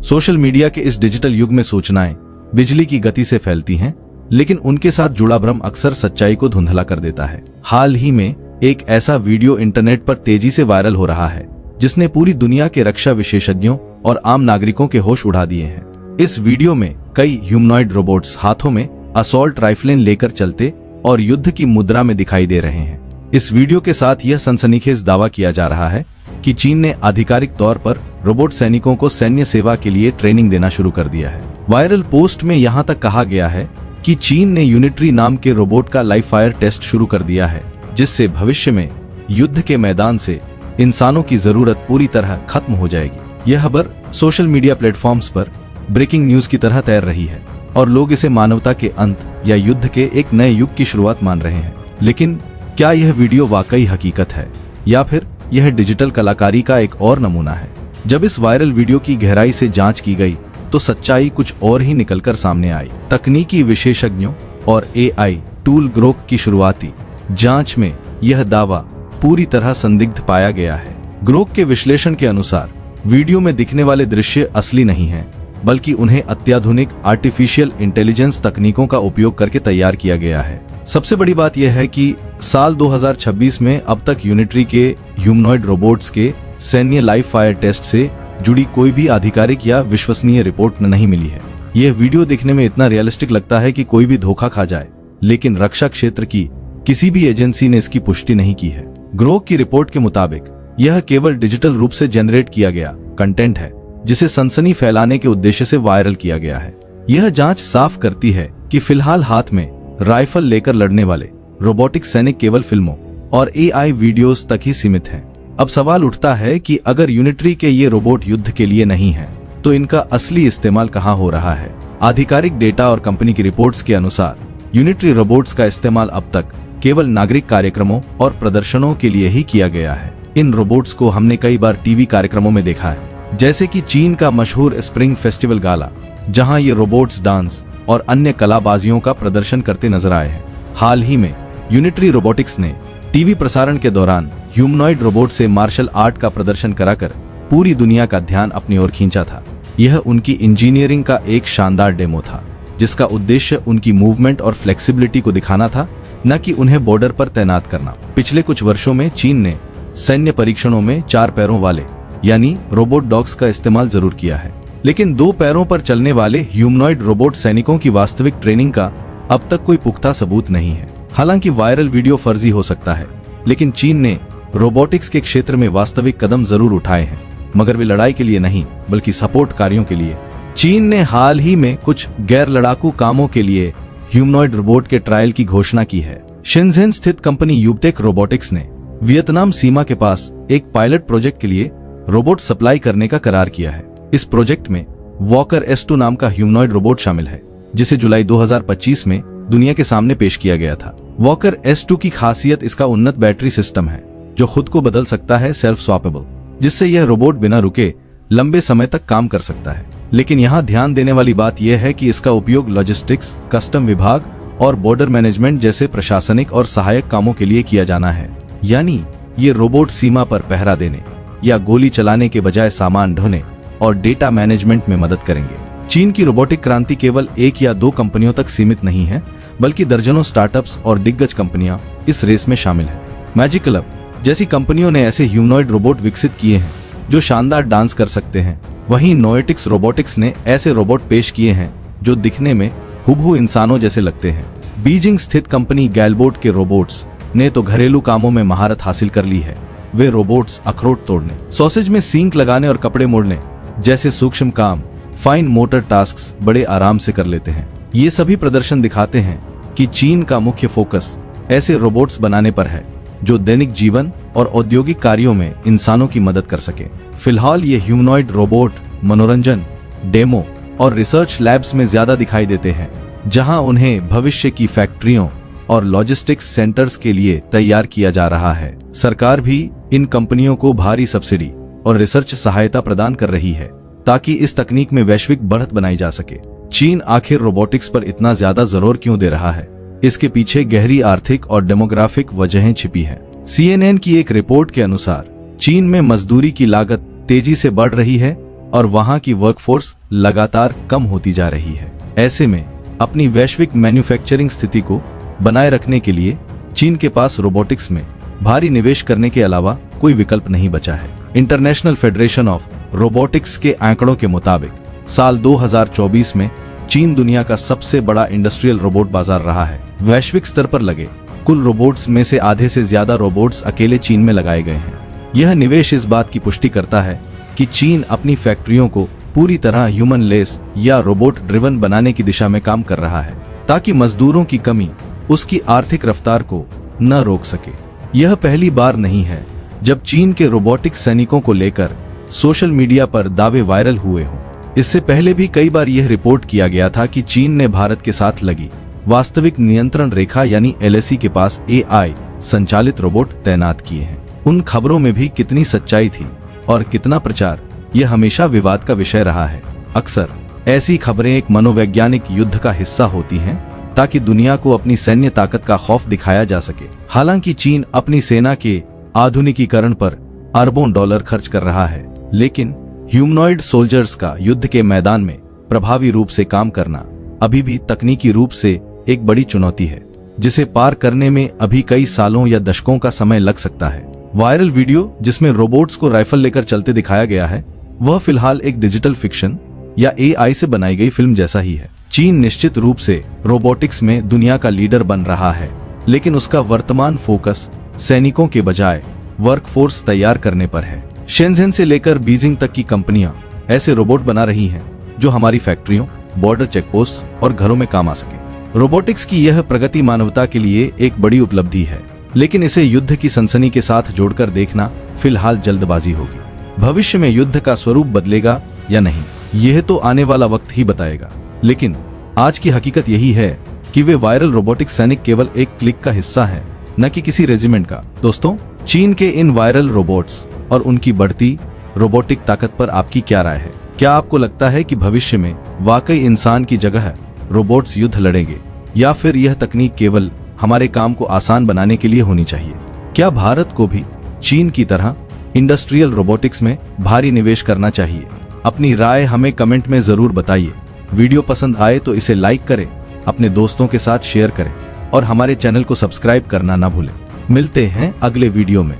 Social media के इस digital युग में सूचनाएं बिजली की गति से फैलती हैं, लेकिन उनके साथ जुड़ा भ्रम अक्सर सच्चाई को धुंधला कर देता है। हाल ही में एक ऐसा वीडियो इंटरनेट पर तेजी से वायरल हो रहा है जिसने पूरी दुनिया के रक्षा विशेषज्ञों और आम नागरिकों के होश उड़ा दिए हैं। इस वीडियो में कई ह्यूमनॉइड रोबोट्स हाथों में असॉल्ट राइफलें लेकर चलते और युद्ध की मुद्रा में दिखाई दे रहे हैं। इस वीडियो के साथ यह सनसनीखेज दावा किया जा रहा है कि चीन ने आधिकारिक तौर पर रोबोट सैनिकों को सैन्य सेवा के लिए ट्रेनिंग देना शुरू कर दिया है। वायरल पोस्ट में यहां तक कहा गया है कि चीन ने यूनिट्री नाम के रोबोट का लाइव फायर टेस्ट शुरू कर दिया है, जिससे भविष्य में युद्ध के मैदान से इंसानों की जरूरत पूरी तरह खत्म हो जाएगी। यह खबर सोशल मीडिया प्लेटफॉर्म्स पर ब्रेकिंग न्यूज की तरह तैर रही है और लोग इसे मानवता के अंत या युद्ध के एक नए युग की शुरुआत मान रहे हैं। लेकिन क्या यह वीडियो वाकई हकीकत है या फिर यह डिजिटल कलाकारी का एक और नमूना है? जब इस वायरल वीडियो की गहराई से जांच की गई तो सच्चाई कुछ और ही निकलकर सामने आई। तकनीकी विशेषज्ञों और एआई टूल ग्रोक की शुरुआती जांच में यह दावा पूरी तरह संदिग्ध पाया गया है। ग्रोक के विश्लेषण के अनुसार वीडियो में दिखने वाले दृश्य असली नहीं हैं, बल्कि उन्हें अत्याधुनिक आर्टिफिशियल इंटेलिजेंस तकनीकों का उपयोग करके तैयार किया गया है। सबसे बड़ी बात यह है कि साल 2026 में अब तक यूनिट्री के ह्यूमनॉइड रोबोट्स के सैन्य लाइव फायर टेस्ट से जुड़ी कोई भी आधिकारिक या विश्वसनीय रिपोर्ट नहीं मिली है। यह वीडियो दिखने में इतना रियलिस्टिक लगता है कि कोई भी धोखा खा जाए, लेकिन रक्षा क्षेत्र की किसी भी एजेंसी ने इसकी पुष्टि नहीं की है। ग्रोक की रिपोर्ट के मुताबिक यह केवल डिजिटल रूप से जनरेट किया गया कंटेंट है, जिसे सनसनी फैलाने के उद्देश्य से वायरल किया गया है। यह जांच साफ करती है कि फिलहाल हाथ में राइफल लेकर लड़ने वाले रोबोटिक सैनिक केवल फिल्मों और एआई वीडियोस तक ही सीमित हैं। अब सवाल उठता है कि अगर यूनिट्री के ये रोबोट युद्ध के लिए नहीं है, तो इनका असली इस्तेमाल कहां हो रहा है? आधिकारिक डेटा और कंपनी की रिपोर्ट्स के अनुसार यूनिट्री रोबोट्स का इस्तेमाल अब तक केवल नागरिक कार्यक्रमों और प्रदर्शनों के लिए ही किया गया है। इन रोबोट्स को हमने कई बार टीवी कार्यक्रमों में देखा है, जैसे कि चीन का मशहूर स्प्रिंग फेस्टिवल गाला, जहां ये रोबोट्स डांस और अन्य कलाबाजियों का प्रदर्शन करते नजर आए हैं। हाल ही में यूनिट्री रोबोटिक्स ने टीवी प्रसारण के दौरान ह्यूमनॉइड रोबोट से मार्शल आर्ट का प्रदर्शन कराकर पूरी दुनिया का ध्यान अपनी ओर खींचा था। यह उनकी इंजीनियरिंग का एक शानदार डेमो था, जिसका उद्देश्य उनकी मूवमेंट और फ्लेक्सिबिलिटी को दिखाना था, न कि उन्हें बॉर्डर पर तैनात करना। पिछले कुछ वर्षों में चीन ने सैन्य परीक्षणों में 4 पैरों वाले यानी रोबोट डॉग्स का इस्तेमाल जरूर किया है, लेकिन 2 पैरों पर चलने वाले ह्यूमनॉइड रोबोट सैनिकों की वास्तविक ट्रेनिंग का अब तक कोई पुख्ता सबूत नहीं है। हालांकि वायरल वीडियो फर्जी हो सकता है, लेकिन चीन ने रोबोटिक्स के क्षेत्र में वास्तविक कदम जरूर उठाए हैं, मगर वे लड़ाई के लिए नहीं बल्कि सपोर्ट कार्यों के लिए। चीन ने हाल ही में कुछ गैर लड़ाकू कामों के लिए ह्यूमनॉइड रोबोट के ट्रायल की घोषणा की है। शिनजेन स्थित कंपनी यूबटेक रोबोटिक्स ने वियतनाम सीमा के पास एक पायलट प्रोजेक्ट के लिए रोबोट सप्लाई करने का करार किया है। इस प्रोजेक्ट में वॉकर S2 नाम का ह्यूमनॉइड रोबोट शामिल है, जिसे जुलाई 2025 में दुनिया के सामने पेश किया गया था। वॉकर S2 की खासियत इसका उन्नत बैटरी सिस्टम है, जो खुद को बदल सकता है, सेल्फ स्वैपेबल, जिससे यह रोबोट बिना रुके लंबे समय तक काम कर सकता है। लेकिन यहाँ ध्यान देने वाली बात यह है कि इसका उपयोग लॉजिस्टिक्स, कस्टम विभाग और बॉर्डर मैनेजमेंट जैसे प्रशासनिक और सहायक कामों के लिए किया जाना है। यानी ये रोबोट सीमा पर पहरा देने या गोली चलाने के बजाय सामान ढोने और डेटा मैनेजमेंट में मदद करेंगे। चीन की रोबोटिक क्रांति केवल 1 या 2 कंपनियों तक सीमित नहीं है, बल्कि दर्जनों स्टार्टअप्स और दिग्गज कंपनियां इस रेस में शामिल हैं। मैजिक क्लब जैसी कंपनियों ने ऐसे ह्यूमनॉइड रोबोट विकसित किए हैं जो शानदार डांस कर सकते हैं। वहीं नोएटिक्स रोबोटिक्स ने ऐसे रोबोट पेश किए हैं जो दिखने में हुबहू इंसानों जैसे लगते हैं। बीजिंग स्थित कंपनी गैलबोट के रोबोट्स ने तो घरेलू कामों में महारत हासिल कर ली है। वे रोबोट्स अखरोट तोड़ने, सॉसेज में सींक लगाने और कपड़े मोड़ने जैसे सूक्ष्म काम, फाइन मोटर टास्क्स बड़े आराम से कर लेते हैं। ये सभी प्रदर्शन दिखाते हैं कि चीन का मुख्य फोकस ऐसे रोबोट्स बनाने पर है जो दैनिक जीवन और औद्योगिक कार्यों में इंसानों की मदद कर सके। फिलहाल ये ह्यूमनॉइड रोबोट मनोरंजन, डेमो और रिसर्च लैब्स में ज्यादा दिखाई देते हैं, जहां उन्हें भविष्य की फैक्ट्रियों और लॉजिस्टिक्स सेंटर्स के लिए तैयार किया जा रहा है। सरकार भी इन कंपनियों को भारी सब्सिडी और रिसर्च सहायता प्रदान कर रही है ताकि इस तकनीक में वैश्विक बढ़त बनाई जा सके। चीन आखिर रोबोटिक्स पर इतना ज्यादा जोर क्यों दे रहा है? इसके पीछे गहरी आर्थिक और डेमोग्राफिक वजहें छिपी हैं। CNN की एक रिपोर्ट के अनुसार चीन में मजदूरी की लागत तेजी से बढ़ रही है और वहां की वर्कफोर्स लगातार कम होती जा रही है। ऐसे में अपनी वैश्विक मैन्युफैक्चरिंग स्थिति को बनाए रखने के लिए चीन के पास रोबोटिक्स में भारी निवेश करने के अलावा कोई विकल्प नहीं बचा है। इंटरनेशनल फेडरेशन ऑफ रोबोटिक्स के आंकड़ों के मुताबिक साल 2024 में चीन दुनिया का सबसे बड़ा इंडस्ट्रियल रोबोट बाजार रहा है। वैश्विक स्तर पर लगे कुल रोबोट्स में से आधे से ज्यादा रोबोट्स अकेले चीन में लगाए गए हैं। यह निवेश इस बात की पुष्टि करता है कि चीन अपनी फैक्ट्रियों को पूरी तरह ह्यूमन लेस या रोबोट ड्रिवन बनाने की दिशा में काम कर रहा है, ताकि मजदूरों की कमी उसकी आर्थिक रफ्तार को न रोक सके। यह पहली बार नहीं है जब चीन के रोबोटिक सैनिकों को लेकर सोशल मीडिया पर दावे वायरल हुए हों। इससे पहले भी कई बार यह रिपोर्ट किया गया था कि चीन ने भारत के साथ लगी वास्तविक नियंत्रण रेखा यानी LAC के पास AI संचालित रोबोट तैनात किए हैं। उन खबरों में भी कितनी सच्चाई थी और कितना प्रचार, यह हमेशा विवाद का विषय रहा है। अक्सर ऐसी खबरें एक मनोवैज्ञानिक युद्ध का हिस्सा होती हैं, ताकि दुनिया को अपनी सैन्य ताकत का खौफ दिखाया जा सके। हालांकि चीन अपनी सेना के आधुनिकीकरण पर अरबों डॉलर खर्च कर रहा है, लेकिन ह्यूमनॉइड सोल्जर्स का युद्ध के मैदान में प्रभावी रूप से काम करना अभी भी तकनीकी रूप से एक बड़ी चुनौती है, जिसे पार करने में अभी कई सालों या दशकों का समय लग सकता है। वायरल वीडियो जिसमें रोबोट्स को राइफल लेकर चलते दिखाया गया है, वह फिलहाल एक डिजिटल फिक्शन या AI से बनाई गई फिल्म जैसा ही है। चीन निश्चित रूप से रोबोटिक्स में दुनिया का लीडर बन रहा है, लेकिन उसका वर्तमान फोकस सैनिकों के बजाय वर्कफोर्स तैयार करने पर है। शेंझेन से लेकर बीजिंग तक की कंपनियां ऐसे रोबोट बना रही हैं जो हमारी फैक्ट्रियों, बॉर्डर चेकपोस्ट और घरों में काम आ सके। रोबोटिक्स की यह प्रगति मानवता के लिए एक बड़ी उपलब्धि है, लेकिन इसे युद्ध की सनसनी के साथ जोड़कर देखना फिलहाल जल्दबाजी होगी। भविष्य में युद्ध का स्वरूप बदलेगा या नहीं, यह तो आने वाला वक्त ही बताएगा। लेकिन आज की हकीकत यही है कि वे वायरल रोबोटिक सैनिक केवल एक क्लिक का हिस्सा है, न कि किसी रेजिमेंट का। दोस्तों, चीन के इन वायरल रोबोट्स और उनकी बढ़ती रोबोटिक ताकत पर आपकी क्या राय है? क्या आपको लगता है कि भविष्य में वाकई इंसान की जगह रोबोट्स युद्ध लड़ेंगे, या फिर यह तकनीक केवल हमारे काम को आसान बनाने के लिए होनी चाहिए? क्या भारत को भी चीन की तरह इंडस्ट्रियल रोबोटिक्स में भारी निवेश करना चाहिए? अपनी राय हमें कमेंट में जरूर बताइए। वीडियो पसंद आए तो इसे लाइक करें, अपने दोस्तों के साथ शेयर करें और हमारे चैनल को सब्सक्राइब करना ना भूलें। मिलते हैं अगले वीडियो में।